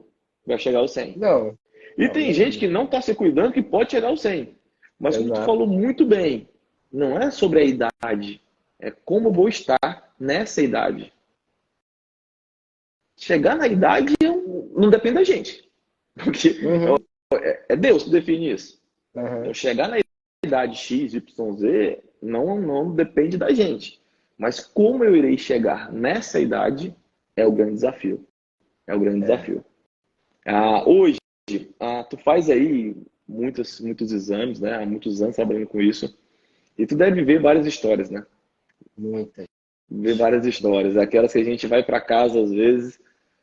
que vai chegar aos 100. Não, E não, tem gente que não está se cuidando que pode chegar aos 100. Mas como tu exato. falou muito bem, não é sobre a idade, é como eu vou estar nessa idade. Chegar na idade não depende da gente. Porque Uhum. é Deus que define isso. Uhum. Então, chegar na idade X, Y, Z não depende da gente. Mas como eu irei chegar nessa idade é o grande desafio. É o grande desafio. Hoje, tu faz aí muitos exames, né? Há muitos anos trabalhando com isso. E tu deve ver várias histórias, né? Muitas. Ver várias histórias. Aquelas que a gente vai para casa às vezes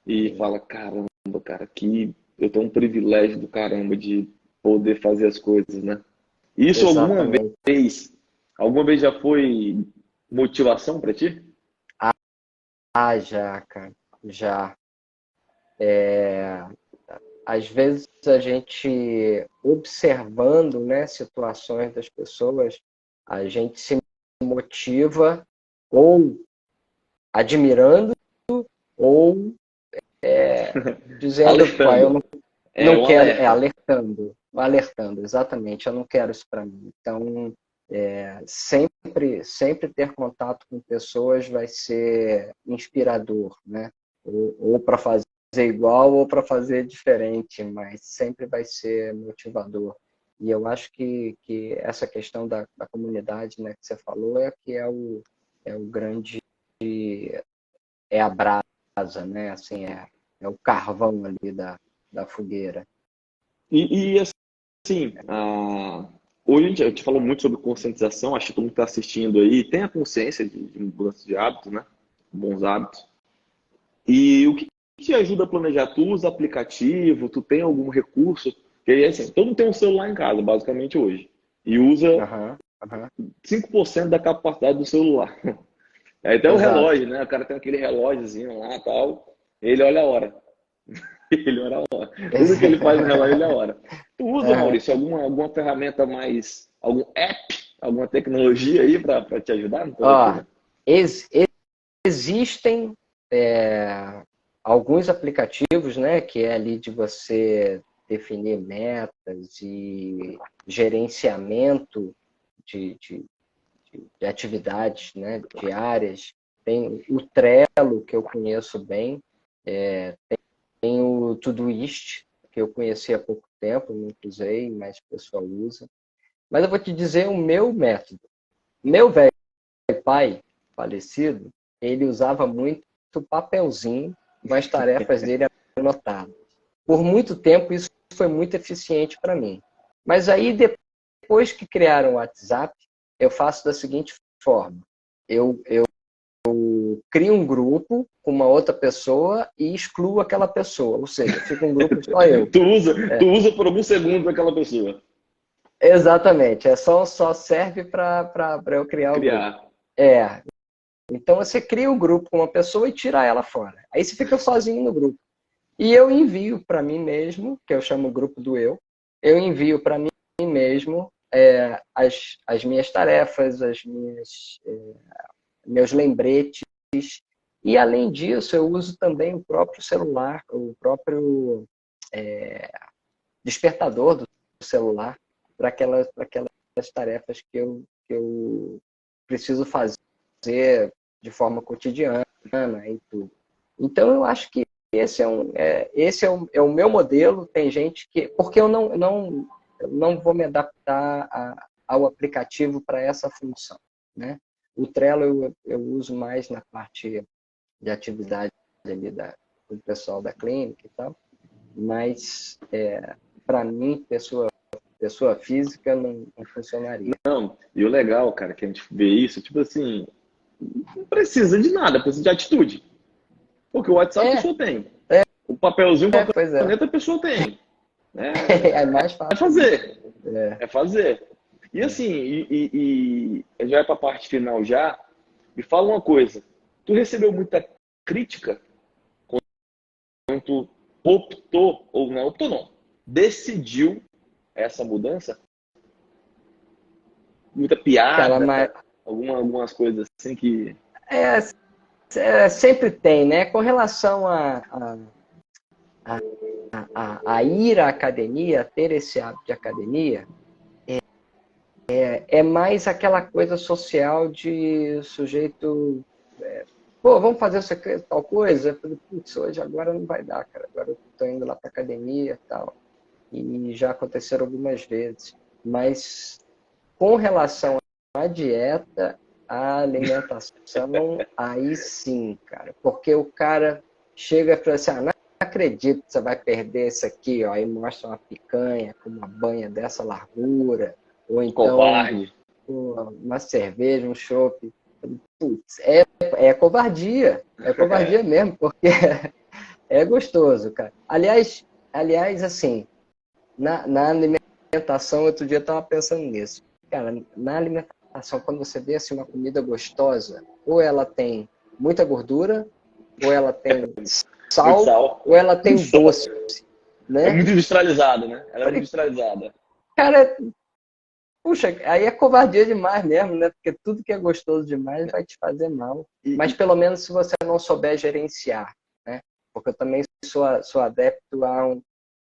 e fala, caramba, cara, aqui eu tenho um privilégio do caramba de poder fazer as coisas, né? Isso Exatamente. alguma vez já foi motivação para ti? Já, cara, já. Às vezes a gente, observando, né, situações das pessoas, a gente se motiva ou admirando ou dizendo, pô, eu Alertando. não Um quero, alerta. alertando, exatamente, eu não quero isso para mim. Então, sempre ter contato com pessoas vai ser inspirador, né? Ou para fazer igual ou para fazer diferente, mas sempre vai ser motivador. E eu acho que essa questão da comunidade, né, que você falou, é o grande, é a brasa, né? Assim, é o carvão ali da fogueira. E assim, hoje a gente falou muito sobre conscientização, acho que todo mundo está assistindo aí tem a consciência de mudança de hábitos, né? Bons hábitos. E o que te ajuda a planejar? Tu usa aplicativo? Tu tem algum recurso? Porque aí, assim, todo mundo tem um celular em casa, basicamente, hoje. E usa Uhum, uhum. 5% da capacidade do celular. Aí tem o Exato. relógio, né? O cara tem aquele relógiozinho lá e tal. Ele olha a hora. Ele olha a hora. Tudo que ele faz no relógio, ele olha a hora. Tu usa, Uhum. Maurício, alguma ferramenta mais... Algum app? Alguma tecnologia aí para te ajudar na tua Ó, rotina? existem alguns aplicativos, né, que é ali de você definir metas e gerenciamento de atividades, né, diárias. Tem o Trello, que eu conheço bem, tem o Todoist, que eu conheci há pouco tempo, não usei, mas o pessoal usa. Mas eu vou te dizer o meu método. Meu velho pai, falecido, ele usava muito papelzinho com as tarefas dele anotadas. Por muito tempo, isso foi muito eficiente para mim. Mas aí, depois que criaram o WhatsApp, eu faço da seguinte forma. Eu crio um grupo com uma outra pessoa e excluo aquela pessoa. Ou seja, fica um grupo só eu. Tu usa por alguns segundos aquela pessoa. Exatamente. Só serve para eu criar o grupo. Criar. Então você cria um grupo com uma pessoa e tira ela fora. Aí você fica sozinho no grupo. E eu envio para mim mesmo, que eu chamo o grupo do eu envio para mim mesmo as minhas tarefas, meus lembretes. E além disso, eu uso também o próprio celular, o próprio despertador do celular para aquelas tarefas que eu preciso fazer de forma cotidiana e tudo. Então, eu acho que esse é o meu modelo. Tem gente que... Porque eu não vou me adaptar ao aplicativo para essa função, né? O Trello eu uso mais na parte de atividade ali do pessoal da clínica e tal, mas para mim, pessoa física não funcionaria. Não, e o legal, cara, que a gente vê isso, tipo assim, não precisa de nada, precisa de atitude. Porque o WhatsApp a pessoa tem. O papelzinho, o papel, a caneta a pessoa tem. É mais fácil. É fazer. É fazer. E assim, a gente vai para a parte final já. Me fala uma coisa. Tu recebeu muita crítica quando tu optou, ou não optou não, decidiu essa mudança? Muita piada, algumas coisas assim que... Sempre tem, né? Com relação a ir à academia, ter esse hábito de academia, é mais aquela coisa social de sujeito... Pô, vamos fazer tal coisa? Eu falei, putz, hoje agora não vai dar, cara. Agora eu tô indo lá pra academia e tal. E já aconteceram algumas vezes. Mas com relação à dieta, à alimentação, aí sim, cara. Porque o cara chega e fala assim, não acredito que você vai perder isso aqui, ó. Aí mostra uma picanha com uma banha dessa largura. Ou então uma cerveja, um chopp. Putz, é covardia. É covardia mesmo, porque é gostoso, cara. Aliás, assim, na alimentação, outro dia eu estava pensando nisso. Cara, na alimentação, quando você vê assim, uma comida gostosa, ou ela tem muita gordura, ou ela tem sal, ou ela tem doce. Né? É muito industrializada, né? Ela é muito industrializada. Cara, puxa, aí é covardia demais mesmo, né? Porque tudo que é gostoso demais vai te fazer mal. Mas pelo menos se você não souber gerenciar, né? Porque eu também sou adepto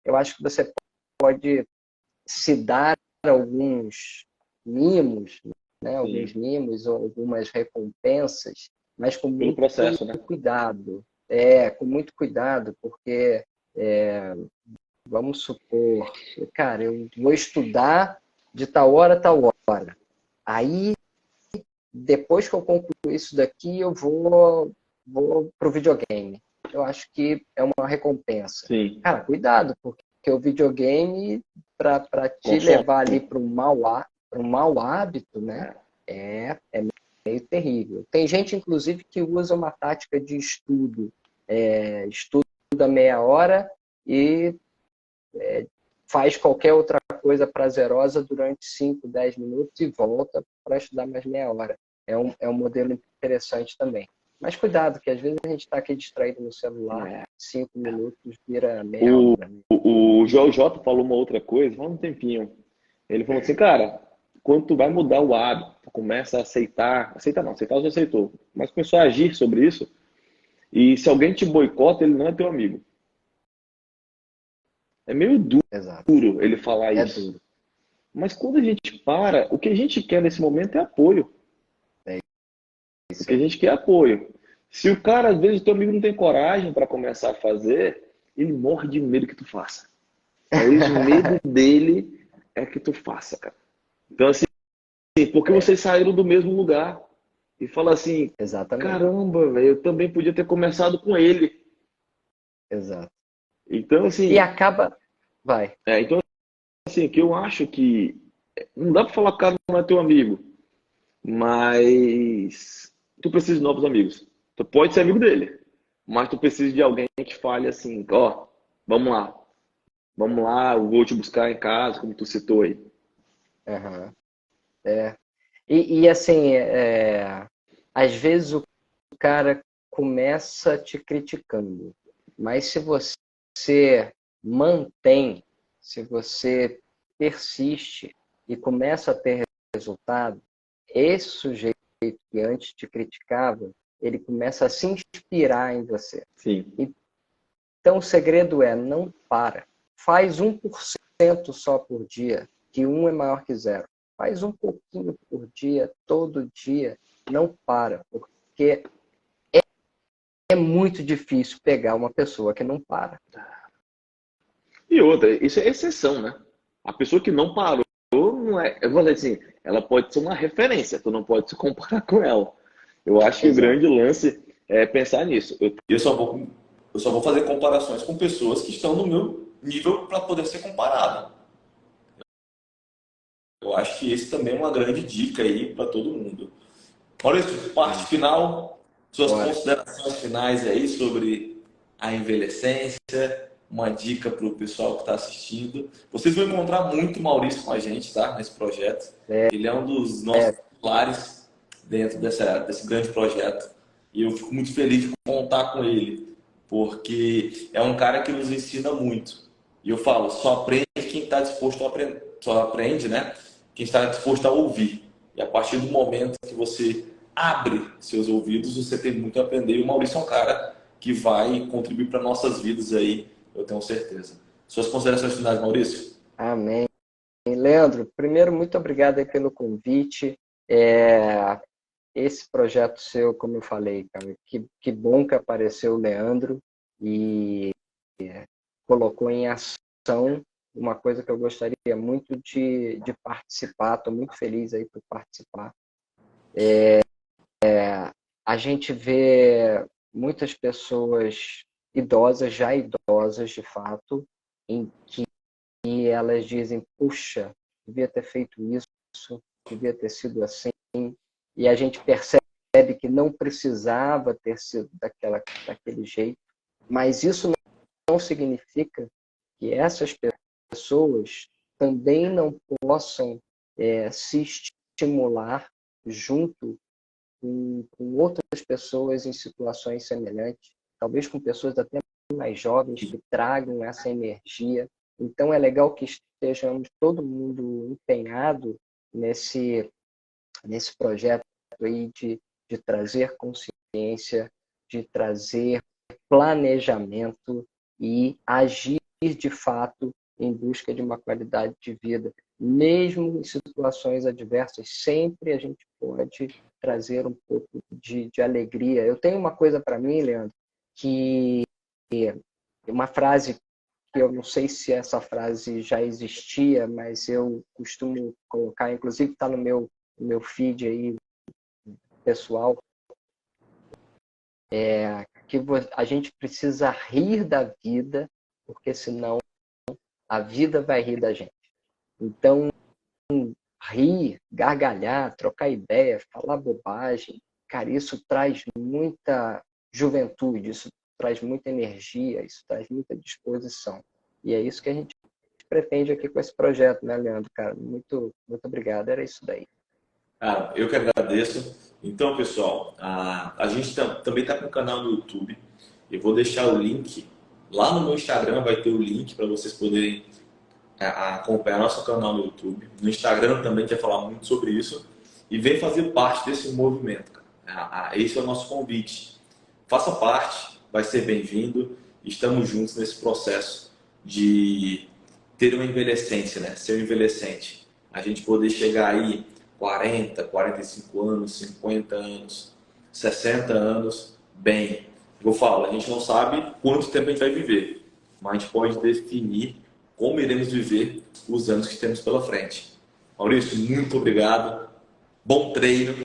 eu acho que você pode se dar alguns mimos, né? Alguns mimos ou algumas recompensas, mas com muito cuidado. Com muito cuidado, porque vamos supor, cara, eu vou estudar de tal hora a tal hora. Aí, depois que eu concluir isso daqui, eu vou pro videogame. Eu acho que é uma recompensa. Sim. Cara, cuidado, porque o videogame, para te levar ali para um mau hábito, né? É meio terrível. Tem gente, inclusive, que usa uma tática de estudo. Estuda meia hora e faz qualquer outra coisa prazerosa durante 5, 10 minutos e volta para estudar mais meia hora. É um modelo interessante também. Mas cuidado, que às vezes a gente está aqui distraído no celular, 5 minutos vira meia hora. O Joel J falou uma outra coisa, há um tempinho. Ele falou assim, cara, quando tu vai mudar o hábito, tu começa a aceitar não, aceitar já aceitou, mas começou a agir sobre isso, e se alguém te boicota, ele não é teu amigo. É meio duro ele falar isso. Duro. Mas quando a gente para, o que a gente quer nesse momento é apoio. O que a gente quer é apoio. Se o cara, às vezes, o teu amigo não tem coragem para começar a fazer, ele morre de medo que tu faça. Talvez o medo dele é que tu faça, cara. Então, assim, porque vocês saíram do mesmo lugar. E fala assim, exatamente. Caramba, velho, eu também podia ter começado com ele. Exato. Então, assim... E acaba... Vai. Então, assim, que eu acho que... Não dá pra falar que o cara não é teu amigo. Mas... Tu precisa de novos amigos. Tu pode ser amigo dele. Mas tu precisa de alguém que fale assim, ó, vamos lá, eu vou te buscar em casa, como tu citou aí. Uhum. E assim, às vezes o cara começa te criticando, mas se você mantém, se você persiste e começa a ter resultado, esse sujeito que antes te criticava, ele começa a se inspirar em você. Sim. Então o segredo é não para. Faz 1% só por dia, que 1 é maior que 0. Faz um pouquinho por dia, todo dia, não para, porque é muito difícil pegar uma pessoa que não para. E outra, isso é exceção, né? A pessoa que não parou, não é, eu vou dizer assim, ela pode ser uma referência, tu não pode se comparar com ela. Eu acho que o grande lance é pensar nisso. Eu só vou fazer comparações com pessoas que estão no meu nível para poder ser comparado. Eu acho que esse também é uma grande dica aí para todo mundo. Maurício, parte final, suas considerações finais aí sobre a envelhecência, uma dica para o pessoal que está assistindo. Vocês vão encontrar muito Maurício com a gente, tá? Nesse projeto. Ele é um dos nossos pilares dentro desse grande projeto. E eu fico muito feliz de contar com ele, porque é um cara que nos ensina muito. E eu falo, só aprende quem está disposto a aprender, só aprende, né? Quem está disposto a ouvir. E a partir do momento que você abre seus ouvidos, você tem muito a aprender. E o Maurício é um cara que vai contribuir para nossas vidas aí, eu tenho certeza. Suas considerações finais, Maurício? Amém. Leandro, primeiro, muito obrigado aí pelo convite. Esse projeto seu, como eu falei, cara, que bom que apareceu o Leandro e colocou em ação uma coisa que eu gostaria muito de participar. Estou muito feliz aí por participar. A gente vê muitas pessoas idosas, já idosas de fato, em que elas dizem, puxa, devia ter feito isso, devia ter sido assim, e a gente percebe que não precisava ter sido daquele jeito, mas isso não significa que essas pessoas também não possam se estimular junto com outras pessoas em situações semelhantes, talvez com pessoas até mais jovens que tragam essa energia. Então é legal que estejamos todo mundo empenhado nesse projeto aí de trazer consciência, de trazer planejamento e agir de fato em busca de uma qualidade de vida. Mesmo em situações adversas, sempre a gente pode trazer um pouco de alegria. Eu tenho uma coisa para mim, Leandro, que uma frase que eu não sei se essa frase já existia, mas eu costumo colocar, inclusive está no meu feed aí pessoal, que a gente precisa rir da vida, porque senão a vida vai rir da gente. Então, rir, gargalhar, trocar ideia, falar bobagem, cara, isso traz muita juventude, isso traz muita energia, isso traz muita disposição. E é isso que a gente pretende aqui com esse projeto, né, Leandro? Cara, muito, muito obrigado. Era isso daí. Cara, eu que agradeço. Então, pessoal, a gente também está com um canal no YouTube. Eu vou deixar o link. Lá no meu Instagram vai ter o link para vocês poderem acompanhar nosso canal no YouTube. No Instagram também a gente vai falar muito sobre isso. E vem fazer parte desse movimento. Esse é o nosso convite. Faça parte, vai ser bem-vindo. Estamos juntos nesse processo de ter uma envelhecência, né? Ser um envelhecente. A gente poder chegar aí 40, 45 anos, 50 anos, 60 anos, bem. Eu falo, a gente não sabe quanto tempo a gente vai viver, mas a gente pode definir como iremos viver os anos que temos pela frente. Maurício, muito obrigado. Bom treino.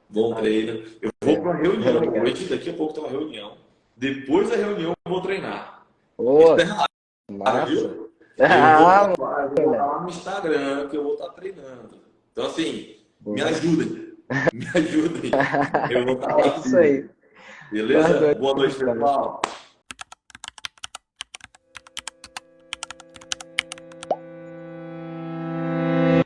Bom treino. Eu vou para uma reunião hoje, daqui a pouco tem uma reunião. Depois da reunião eu vou treinar. Boa, massa. Viu? Eu vou lá no Instagram que eu vou estar treinando. Então, assim, me ajudem. Me ajudem. Eu vou estar lá. É isso aí. Beleza? Boa noite, pessoal.